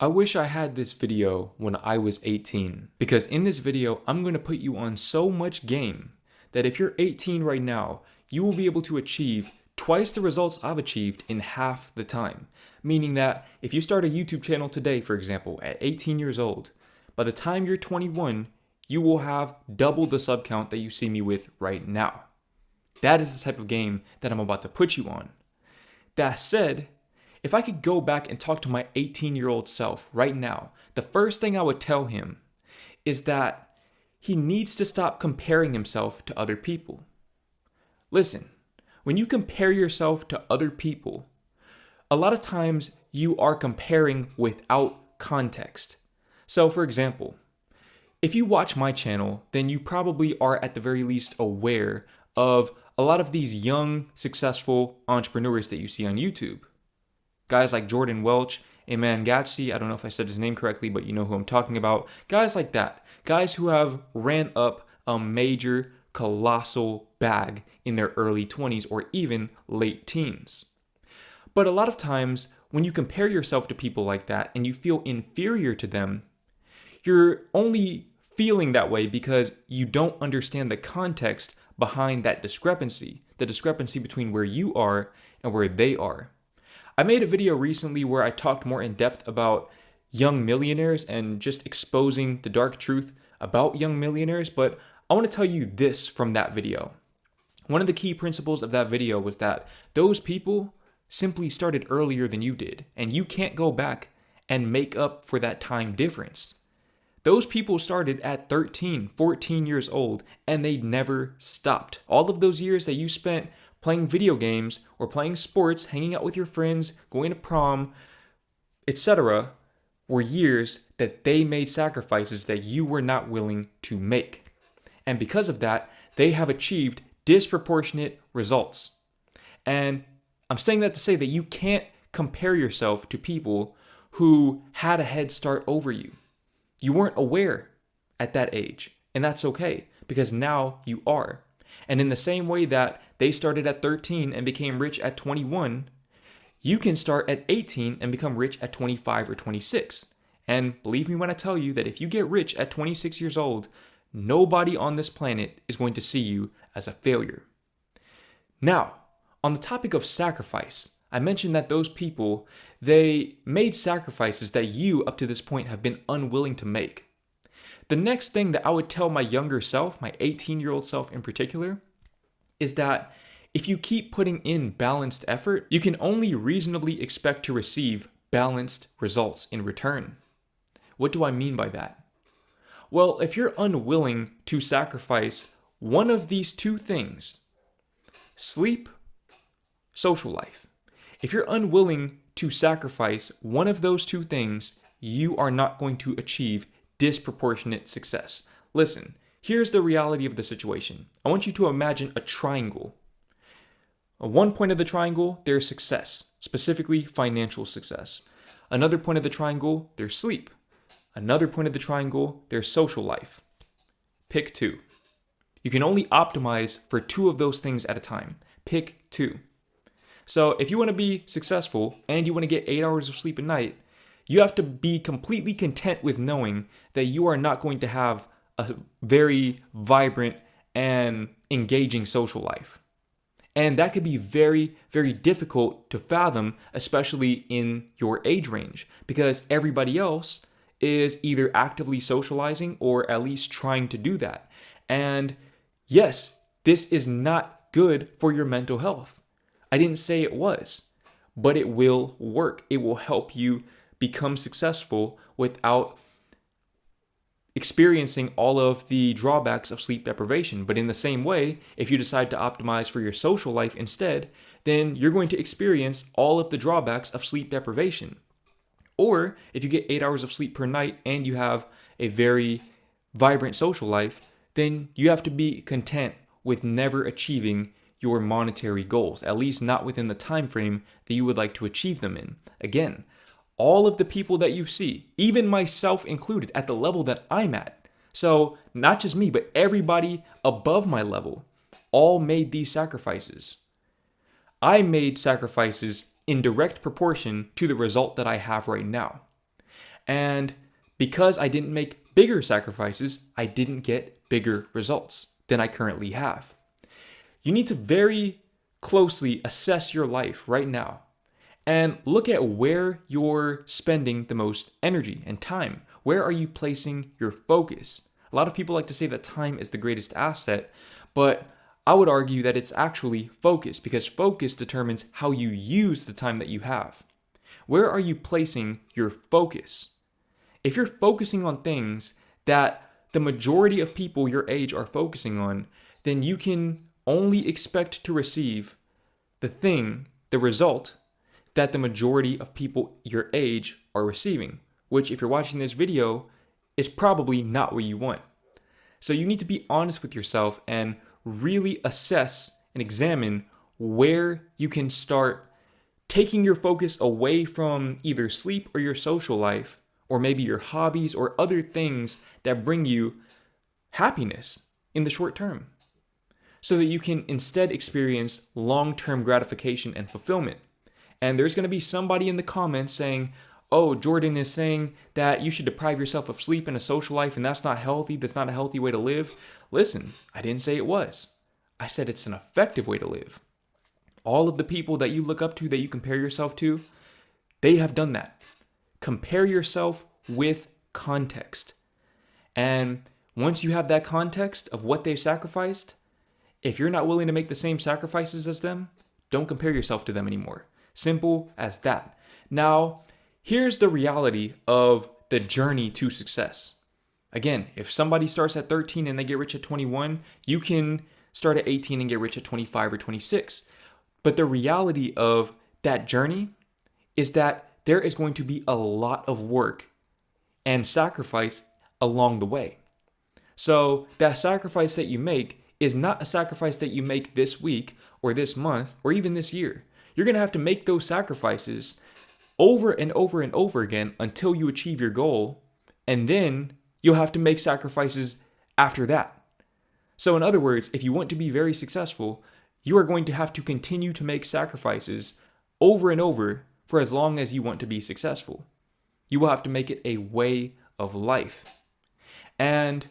I wish I had this video when I was 18, because in this video, I'm going to put you on so much game that if you're 18 right now, you will be able to achieve twice the results I've achieved in half the time. Meaning that if you start a YouTube channel today, for example, at 18 years old, by the time you're 21, you will have double the sub count that you see me with right now. That is the type of game that I'm about to put you on. That said, if I could go back and talk to my 18-year-old self right now, the first thing I would tell him is that he needs to stop comparing himself to other people. Listen, when you compare yourself to other people, a lot of times you are comparing without context. So for example, if you watch my channel, then you probably are at the very least aware of a lot of these young, successful entrepreneurs that you see on YouTube. Guys like Jordan Welch, Eman Gatsi, I don't know if I said his name correctly, but you know who I'm talking about. Guys like that. Guys who have ran up a major, colossal bag in their early 20s or even late teens. But a lot of times, when you compare yourself to people like that and you feel inferior to them, you're only feeling that way because you don't understand the context behind that discrepancy, the discrepancy between where you are and where they are. I made a video recently where I talked more in depth about young millionaires and just exposing the dark truth about young millionaires, but I want to tell you this from that video. One of the key principles of that video was that those people simply started earlier than you did, and you can't go back and make up for that time difference. Those people started at 13, 14 years old, and they never stopped. All of those years that you spent playing video games or playing sports, hanging out with your friends, going to prom, etc., were years that they made sacrifices that you were not willing to make. And because of that, they have achieved disproportionate results. And I'm saying that to say that you can't compare yourself to people who had a head start over you. You weren't aware at that age, and that's okay, because now you are. And in the same way that they started at 13 and became rich at 21, you can start at 18 and become rich at 25 or 26. And believe me when I tell you that if you get rich at 26 years old, nobody on this planet is going to see you as a failure. Now, on the topic of sacrifice, I mentioned that those people, they made sacrifices that you up to this point have been unwilling to make. The next thing that I would tell my younger self, my 18-year-old self in particular, is that if you keep putting in balanced effort, you can only reasonably expect to receive balanced results in return. What do I mean by that? Well, if you're unwilling to sacrifice one of these two things, sleep, social life, if you're unwilling to sacrifice one of those two things, you are not going to achieve disproportionate success. Listen, here's the reality of the situation. I want you to imagine a triangle. At one point of the triangle, there's success, specifically financial success. Another point of the triangle, there's sleep. Another point of the triangle, there's social life. Pick two. You can only optimize for two of those things at a time. Pick two. So if you want to be successful and you want to get 8 hours of sleep a night, you have to be completely content with knowing that you are not going to have a very vibrant and engaging social life. And that could be very, very difficult to fathom, especially in your age range, because everybody else is either actively socializing or at least trying to do that. And yes, this is not good for your mental health. I didn't say it was, but it will work. It will help you become successful without experiencing all of the drawbacks of sleep deprivation. But in the same way, if you decide to optimize for your social life instead, then you're going to experience all of the drawbacks of sleep deprivation. Or if you get 8 hours of sleep per night and you have a very vibrant social life, then you have to be content with never achieving your monetary goals, at least not within the time frame that you would like to achieve them in. Again, all of the people that you see, even myself included, at the level that I'm at. So not just me, but everybody above my level, all made these sacrifices. I made sacrifices in direct proportion to the result that I have right now. And because I didn't make bigger sacrifices, I didn't get bigger results than I currently have. You need to very closely assess your life right now and look at where you're spending the most energy and time. Where are you placing your focus? A lot of people like to say that time is the greatest asset, but I would argue that it's actually focus, because focus determines how you use the time that you have. Where are you placing your focus? If you're focusing on things that the majority of people your age are focusing on, then you can only expect to receive the result that the majority of people your age are receiving, which, if you're watching this video, is probably not what you want. So you need to be honest with yourself and really assess and examine where you can start taking your focus away from either sleep or your social life, or maybe your hobbies or other things that bring you happiness in the short term, so that you can instead experience long-term gratification and fulfillment. And there's going to be somebody in the comments saying, oh, Jordan is saying that you should deprive yourself of sleep and a social life, and that's not healthy. That's not a healthy way to live. Listen, I didn't say it was. I said it's an effective way to live. All of the people that you look up to, that you compare yourself to, they have done that. Compare yourself with context. And once you have that context of what they sacrificed, if you're not willing to make the same sacrifices as them, don't compare yourself to them anymore. Simple as that. Now, here's the reality of the journey to success. Again, if somebody starts at 13 and they get rich at 21, you can start at 18 and get rich at 25 or 26. But the reality of that journey is that there is going to be a lot of work and sacrifice along the way. So that sacrifice that you make is not a sacrifice that you make this week or this month or even this year. You're going to have to make those sacrifices over and over and over again until you achieve your goal, and then you'll have to make sacrifices after that. So in other words, if you want to be very successful, you are going to have to continue to make sacrifices over and over for as long as you want to be successful. You will have to make it a way of life. And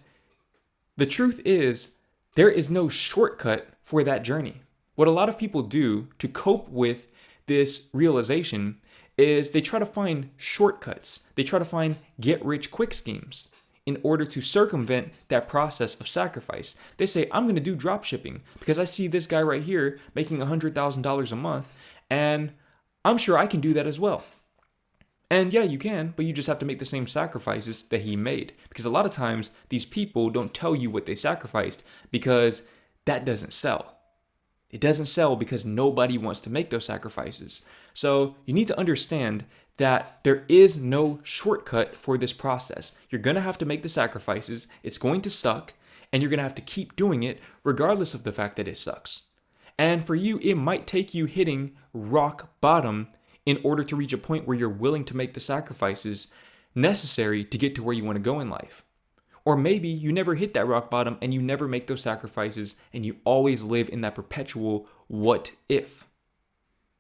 the truth is, there is no shortcut for that journey. What a lot of people do to cope with this realization is they try to find shortcuts. They try to find get-rich-quick schemes in order to circumvent that process of sacrifice. They say, I'm going to do drop shipping because I see this guy right here making $100,000 a month, and I'm sure I can do that as well. And yeah, you can, but you just have to make the same sacrifices that he made. Because a lot of times, these people don't tell you what they sacrificed because that doesn't sell. It doesn't sell because nobody wants to make those sacrifices. So you need to understand that there is no shortcut for this process. You're going to have to make the sacrifices. It's going to suck, and you're going to have to keep doing it regardless of the fact that it sucks. And for you, it might take you hitting rock bottom in order to reach a point where you're willing to make the sacrifices necessary to get to where you want to go in life. Or maybe you never hit that rock bottom and you never make those sacrifices and you always live in that perpetual what if.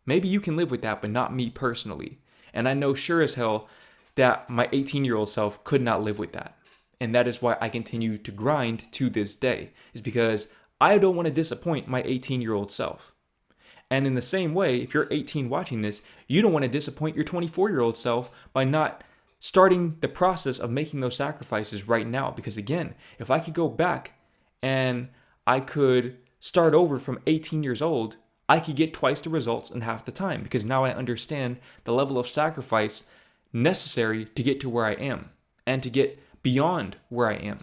Maybe you can live with that, but not me personally. And I know sure as hell that my 18-year-old self could not live with that. And that is why I continue to grind to this day, is because I don't want to disappoint my 18-year-old self. And in the same way, if you're 18 watching this, you don't want to disappoint your 24-year-old self by not starting the process of making those sacrifices right now. Because again, if I could go back and I could start over from 18 years old, I could get twice the results in half the time, because now I understand the level of sacrifice necessary to get to where I am and to get beyond where I am.